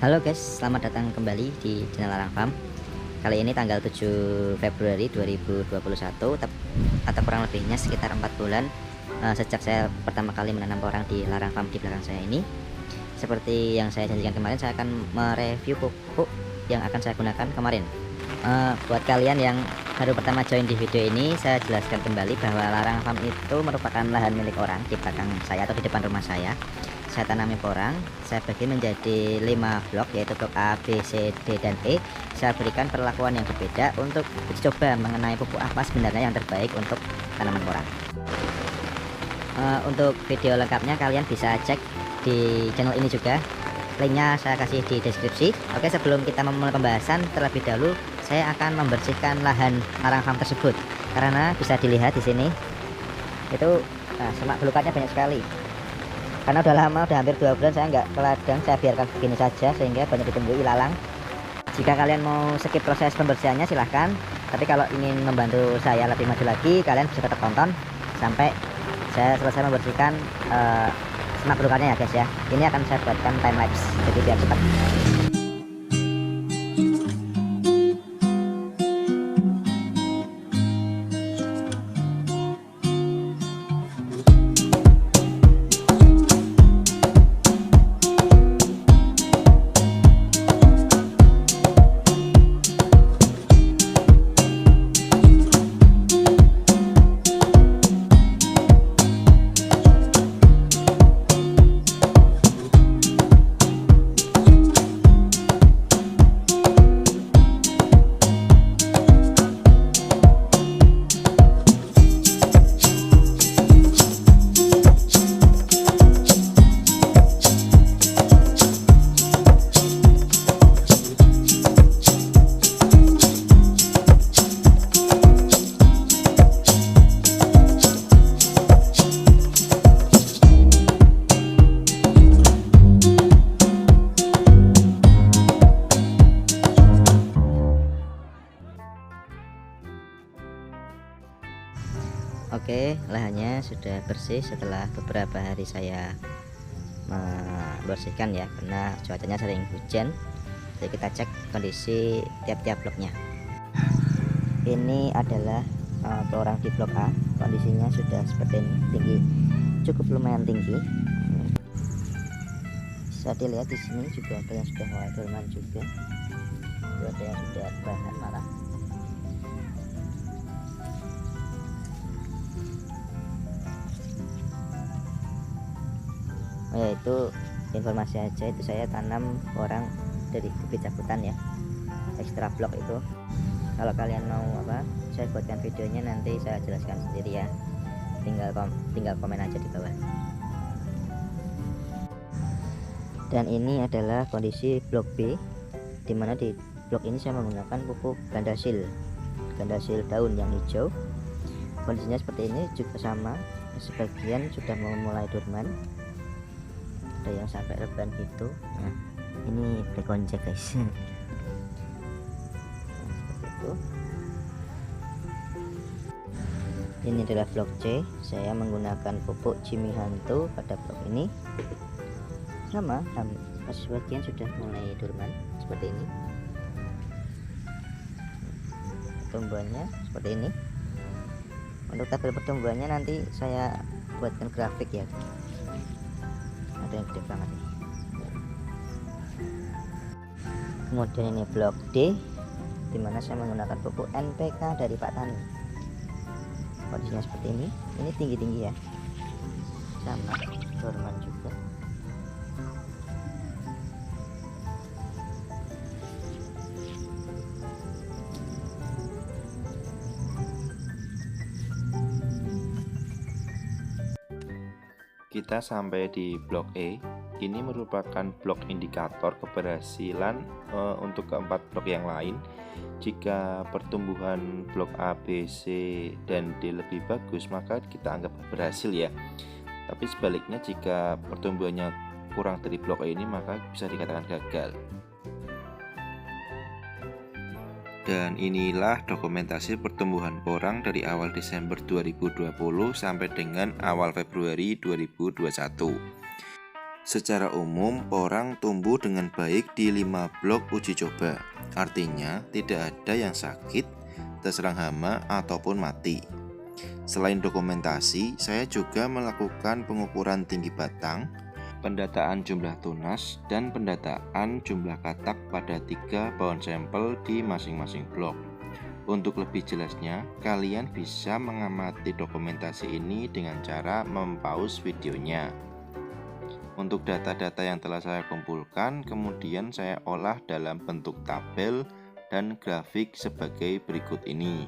Halo guys, selamat datang kembali di channel Larang Farm. Kali ini tanggal 7 Februari 2021 atau kurang lebihnya sekitar 4 bulan sejak saya pertama kali menanam porang di Larang Farm di belakang saya ini. Seperti yang saya janjikan kemarin, saya akan mereview pupuk yang akan saya gunakan kemarin. Buat kalian yang baru pertama join di video ini, saya jelaskan kembali bahwa Larang Farm itu merupakan lahan milik orang di belakang saya atau di depan rumah saya. Saya tanami porang, saya bagi menjadi 5 blok, yaitu blok A, B, C, D, dan E. Saya berikan perlakuan yang berbeda untuk coba mengenai pupuk apa sebenarnya yang terbaik untuk tanaman porang. Untuk video lengkapnya kalian bisa cek di channel ini juga, linknya saya kasih di deskripsi. Oke, sebelum kita memulai pembahasan, terlebih dahulu saya akan membersihkan lahan Larang Farm tersebut, karena bisa dilihat di sini itu semak belukatnya banyak sekali. Karena udah lama, udah hampir 2 bulan saya nggak ke ladang, saya biarkan begini saja sehingga banyak ditumbuhi ilalang. Jika kalian mau skip proses pembersihannya silahkan, tapi kalau ingin membantu saya lebih maju lagi, kalian bisa tetap tonton sampai saya selesai membersihkan semak belukatnya ya guys ya. Ini akan saya buatkan time lapse, jadi biar cepat. Oke, lahannya sudah bersih setelah beberapa hari saya membersihkan ya, karena cuacanya sering hujan. Jadi kita cek kondisi tiap-tiap bloknya. Ini adalah porang di blok A, kondisinya sudah seperti ini, tinggi, cukup lumayan tinggi. Bisa dilihat di sini juga ada yang sudah mulai dorman juga, itu ada yang sudah bahan malah. Ya itu informasi aja, itu saya tanam porang dari bibit cabutan ya, ekstra blok itu. Kalau kalian mau apa, saya buatkan videonya, nanti saya jelaskan sendiri ya, tinggal komen aja di bawah. Dan ini adalah kondisi blok B, dimana di blok ini saya menggunakan pupuk gandasil daun yang hijau. Kondisinya seperti ini juga sama, sebagian sudah mulai dorman, ada yang sampai reban gitu. Nah, ini bekonjek guys. Nah, seperti itu. Ini adalah blok C, saya menggunakan pupuk Jimmy Hantu pada blok ini. Sama, sebagian sudah mulai dorman seperti ini. Pertumbuhannya seperti ini. Untuk tabel pertumbuhannya nanti saya buatkan grafik ya, ada yang gede banget nih. Kemudian ini blok D, dimana saya menggunakan pupuk NPK dari Pak Tani. Kondisinya seperti ini tinggi-tinggi ya, sama dorman juga. Kita sampai di blok E. Ini merupakan blok indikator keberhasilan untuk keempat blok yang lain. Jika pertumbuhan blok A, B, C, dan D lebih bagus, maka kita anggap berhasil ya. Tapi sebaliknya, jika pertumbuhannya kurang dari blok E ini, maka bisa dikatakan gagal. Dan inilah dokumentasi pertumbuhan porang dari awal Desember 2020 sampai dengan awal Februari 2021. Secara umum, porang tumbuh dengan baik di 5 blok uji coba. Artinya, tidak ada yang sakit, terserang hama, ataupun mati. Selain dokumentasi, saya juga melakukan pengukuran tinggi batang, pendataan jumlah tunas, dan pendataan jumlah katak pada 3 pohon sampel di masing-masing blok. Untuk lebih jelasnya, kalian bisa mengamati dokumentasi ini dengan cara mempause videonya. Untuk data-data yang telah saya kumpulkan, kemudian saya olah dalam bentuk tabel dan grafik sebagai berikut ini.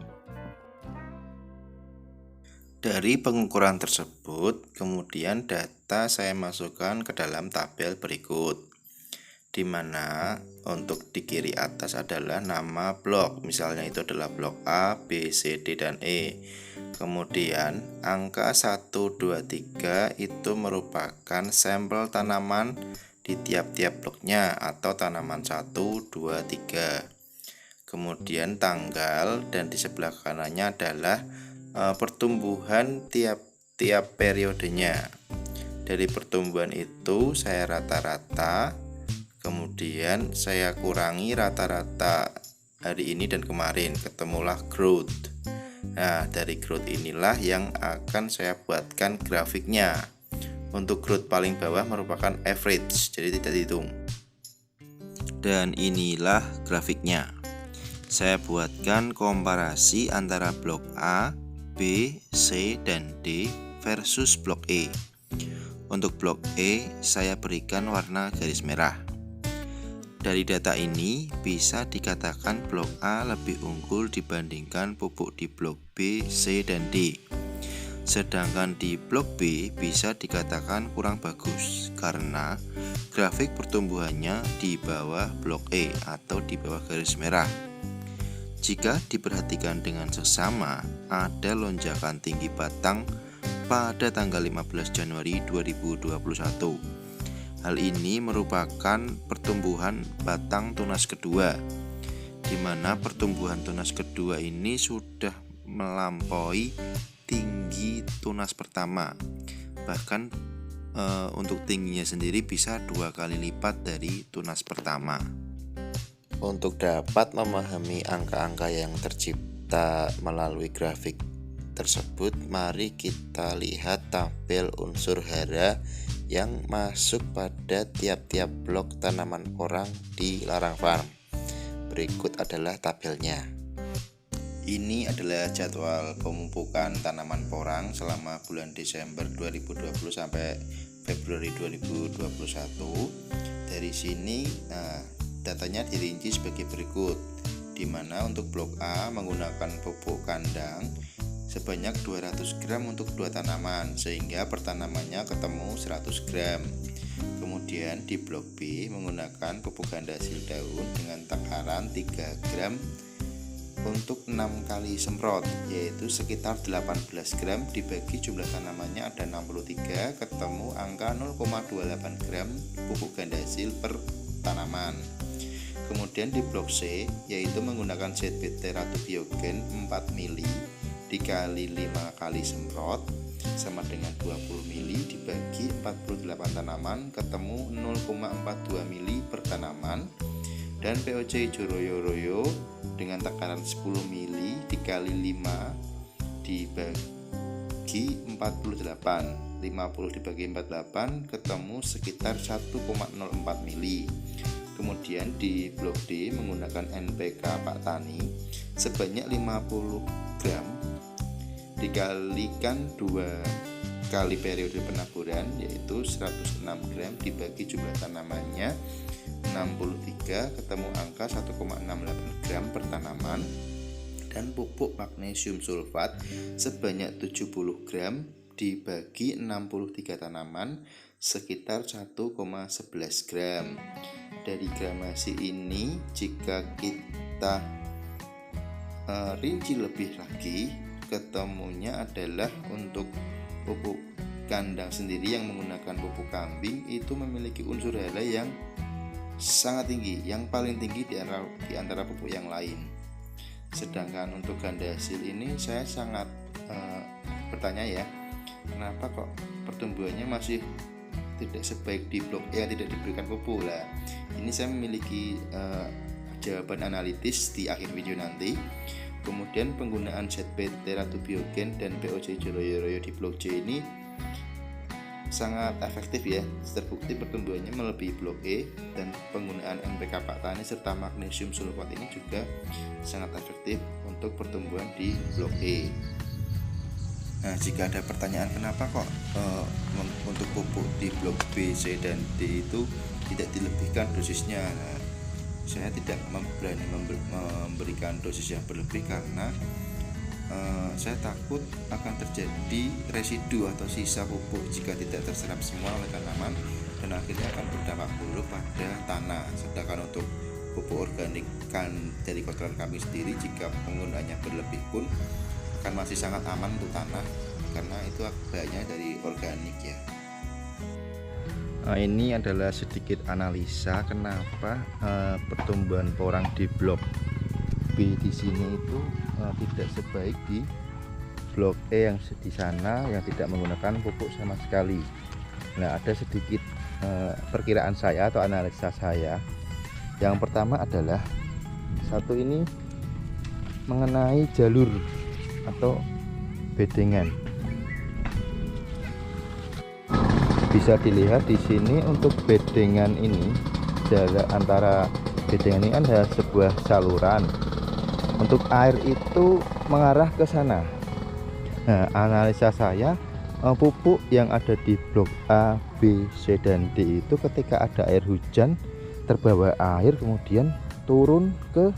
Dari pengukuran tersebut, kemudian data saya masukkan ke dalam tabel berikut, di mana untuk di kiri atas adalah nama blok, misalnya itu adalah blok A, B, C, D, dan E. Kemudian angka 1, 2, 3 itu merupakan sampel tanaman di tiap-tiap bloknya atau tanaman 1, 2, 3. Kemudian tanggal, dan di sebelah kanannya adalah pertumbuhan tiap-tiap periodenya. Dari pertumbuhan itu saya rata-rata, kemudian saya kurangi rata-rata hari ini dan kemarin, ketemulah growth. Nah, dari growth inilah yang akan saya buatkan grafiknya. Untuk growth paling bawah merupakan average, jadi tidak dihitung. Dan inilah grafiknya. Saya buatkan komparasi antara blok A, B, C, dan D versus blok E. Untuk blok E, saya berikan warna garis merah. Dari data ini bisa dikatakan blok A lebih unggul dibandingkan pupuk di blok B, C, dan D. Sedangkan di blok B bisa dikatakan kurang bagus karena grafik pertumbuhannya di bawah blok E atau di bawah garis merah. Jika diperhatikan dengan seksama, ada lonjakan tinggi batang pada tanggal 15 Januari 2021. Hal ini merupakan pertumbuhan batang tunas kedua, di mana pertumbuhan tunas kedua ini sudah melampaui tinggi tunas pertama. Bahkan untuk tingginya sendiri bisa 2 kali lipat dari tunas pertama. Untuk dapat memahami angka-angka yang tercipta melalui grafik tersebut, mari kita lihat tabel unsur hara yang masuk pada tiap-tiap blok tanaman porang di Larang Farm. Berikut adalah tabelnya. Ini adalah jadwal pemupukan tanaman porang selama bulan Desember 2020 sampai Februari 2021. Dari sini datanya dirinci sebagai berikut, di mana untuk blok A menggunakan pupuk kandang sebanyak 200 gram untuk 2 tanaman, sehingga per tanamannya ketemu 100 gram. Kemudian di blok B menggunakan pupuk ganda hasil daun dengan takaran 3 gram untuk 6 kali semprot, yaitu sekitar 18 gram dibagi jumlah tanamannya ada 63, ketemu angka 0,28 gram pupuk ganda hasil per tanaman. Kemudian di blok C yaitu menggunakan ZBT Ratu Biogen 4 mili dikali 5 kali semprot sama dengan 20 mili dibagi 48 tanaman, ketemu 0,42 mili per tanaman. Dan POC hijau royo-royo dengan takaran 10 mili dikali 5 dibagi 48, 50 dibagi 48 ketemu sekitar 1,04 mili. Kemudian di blok D menggunakan NPK Pak Tani sebanyak 50 gram dikalikan 2 kali periode penaburan, yaitu 106 gram dibagi jumlah tanamannya 63, ketemu angka 1,68 gram per tanaman. Dan pupuk magnesium sulfat sebanyak 70 gram dibagi 63 tanaman sekitar 1,11 gram. Dari gramasi ini jika kita rinci lebih lagi, ketemunya adalah untuk pupuk kandang sendiri yang menggunakan pupuk kambing itu memiliki unsur hara yang sangat tinggi, yang paling tinggi di antara pupuk yang lain. Sedangkan untuk ganda hasil ini saya sangat bertanya ya, kenapa kok pertumbuhannya masih tidak sebaik di blok E yang tidak diberikan pupuk lah. Ini saya memiliki jawaban analitis di akhir video nanti. Kemudian penggunaan ZP teratubiogen dan POC Joloyo-Royo di blok C ini sangat efektif ya, terbukti pertumbuhannya melebihi blok E, dan penggunaan NPK Pak Tani serta magnesium sulfat ini juga sangat efektif untuk pertumbuhan di blok E. Nah, jika ada pertanyaan kenapa kok untuk pupuk di blok B, C, dan D itu tidak dilebihkan dosisnya, nah, saya tidak berani memberikan dosis yang berlebih karena saya takut akan terjadi residu atau sisa pupuk jika tidak terserap semua oleh tanaman dan akhirnya akan berdampak buruk pada tanah. Sedangkan untuk pupuk organik dari kotoran kami sendiri, jika penggunaannya berlebih pun akan masih sangat aman untuk tanah karena itu bahannya dari organik ya. Nah, ini adalah sedikit analisa kenapa pertumbuhan porang di blok B di sini itu tidak sebaik di blok E yang di sana yang tidak menggunakan pupuk sama sekali. Nah, ada sedikit perkiraan saya atau analisa saya. Yang pertama adalah satu ini mengenai jalur atau bedengan. Bisa dilihat di sini untuk bedengan ini, jarak antara bedengan ini ada sebuah saluran. Untuk air itu mengarah ke sana. Nah, analisa saya pupuk yang ada di blok A, B, C, dan D itu ketika ada air hujan terbawa air kemudian turun ke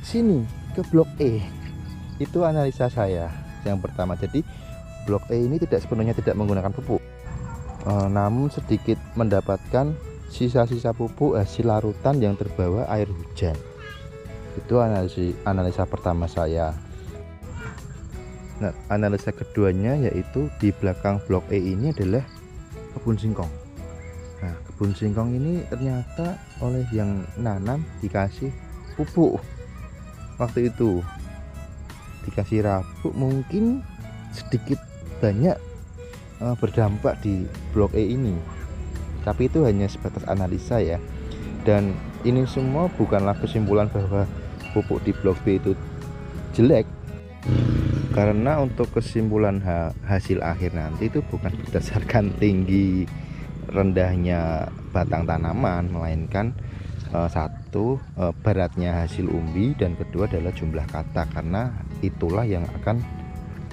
sini ke blok E. Itu analisa saya yang pertama. Jadi blok E ini tidak sepenuhnya tidak menggunakan pupuk, namun sedikit mendapatkan sisa-sisa pupuk hasil larutan yang terbawa air hujan. Itu analisa pertama saya. Nah, analisa keduanya yaitu di belakang blok E ini adalah kebun singkong. Nah, kebun singkong ini ternyata oleh yang nanam dikasih pupuk. Waktu itu dikasih rabuk, mungkin sedikit banyak berdampak di blok E ini, tapi itu hanya sebatas analisa ya, dan ini semua bukanlah kesimpulan bahwa pupuk di blok B itu jelek, karena untuk kesimpulan hasil akhir nanti itu bukan berdasarkan tinggi rendahnya batang tanaman, melainkan satu beratnya hasil umbi, dan kedua adalah jumlah kata, karena itulah yang akan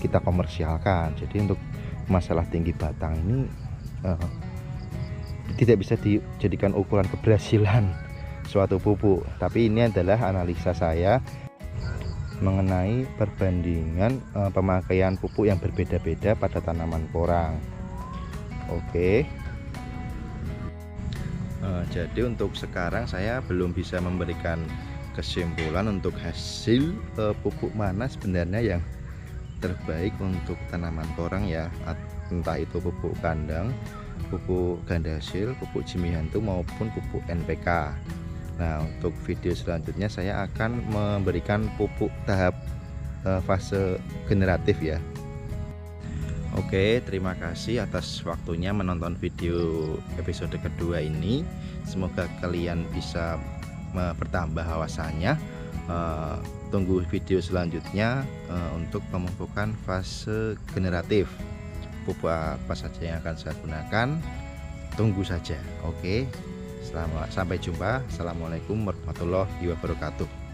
kita komersialkan. Jadi untuk masalah tinggi batang ini tidak bisa dijadikan ukuran keberhasilan suatu pupuk, tapi ini adalah analisa saya mengenai perbandingan pemakaian pupuk yang berbeda-beda pada tanaman porang. Oke. Jadi untuk sekarang saya belum bisa memberikan kesimpulan untuk hasil pupuk mana sebenarnya yang terbaik untuk tanaman porang ya, entah itu pupuk kandang, pupuk ganda hasil, pupuk Jimihantu maupun pupuk NPK. Nah, untuk video selanjutnya saya akan memberikan pupuk tahap fase generatif ya. Oke, terima kasih atas waktunya menonton video episode kedua ini. Semoga kalian bisa bertambah wawasannya. Tunggu video selanjutnya untuk pemupukan fase generatif. Pupuk apa saja yang akan saya gunakan, tunggu saja. Oke, sampai jumpa. Assalamualaikum warahmatullahi wabarakatuh.